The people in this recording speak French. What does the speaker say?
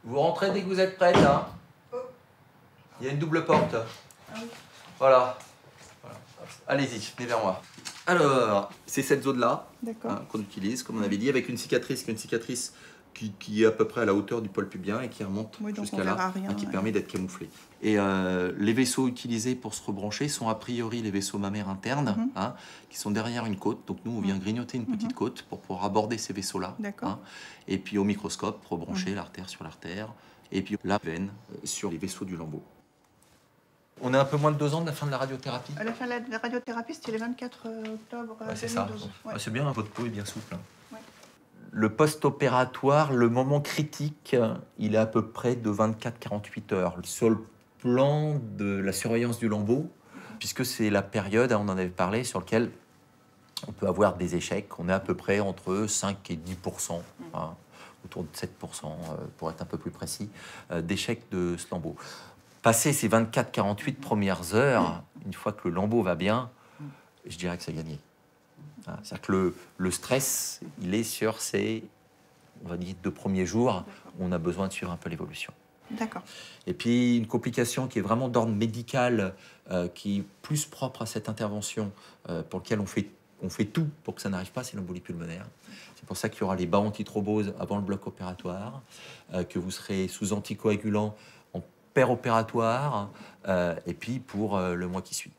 Vous rentrez dès que vous êtes prête, hein. Il y a une double porte. Voilà. Allez-y, venez vers moi. Alors, c'est cette zone-là qu'on utilise, comme on avait dit, avec une cicatrice qui est à peu près à la hauteur du poil pubien et qui remonte jusqu'à là, qui permet d'être camouflé. Et les vaisseaux utilisés pour se rebrancher sont a priori les vaisseaux mammaires internes, qui sont derrière une côte. Donc nous, on vient grignoter une petite côte pour pouvoir aborder ces vaisseaux-là. Et puis au microscope, rebrancher l'artère sur l'artère, et puis la veine sur les vaisseaux du lambeau. On est un peu moins de 2 ans de la fin de la radiothérapie. La fin de la radiothérapie, c'était le 24 octobre 2012. C'est ça. C'est bien, votre peau est bien souple. Le post-opératoire, le moment critique, il est à peu près de 24-48 heures. Sur le plan de la surveillance du lambeau, puisque c'est la période, on en avait parlé, sur laquelle on peut avoir des échecs. On est à peu près entre 5 et 10%, autour de 7%, pour être un peu plus précis, d'échecs de ce lambeau. Passer ces 24-48 premières heures, une fois que le lambeau va bien, je dirais que c'est gagné. C'est-à-dire que le stress, il est sur ces, on va dire, 2 premiers jours où on a besoin de suivre un peu l'évolution. D'accord. Et puis, une complication qui est vraiment d'ordre médical, qui est plus propre à cette intervention, pour laquelle on fait tout pour que ça n'arrive pas, c'est l'embolie pulmonaire. C'est pour ça qu'il y aura les bas antithromboses avant le bloc opératoire, que vous serez sous anticoagulant en péropératoire, et puis pour le mois qui suit.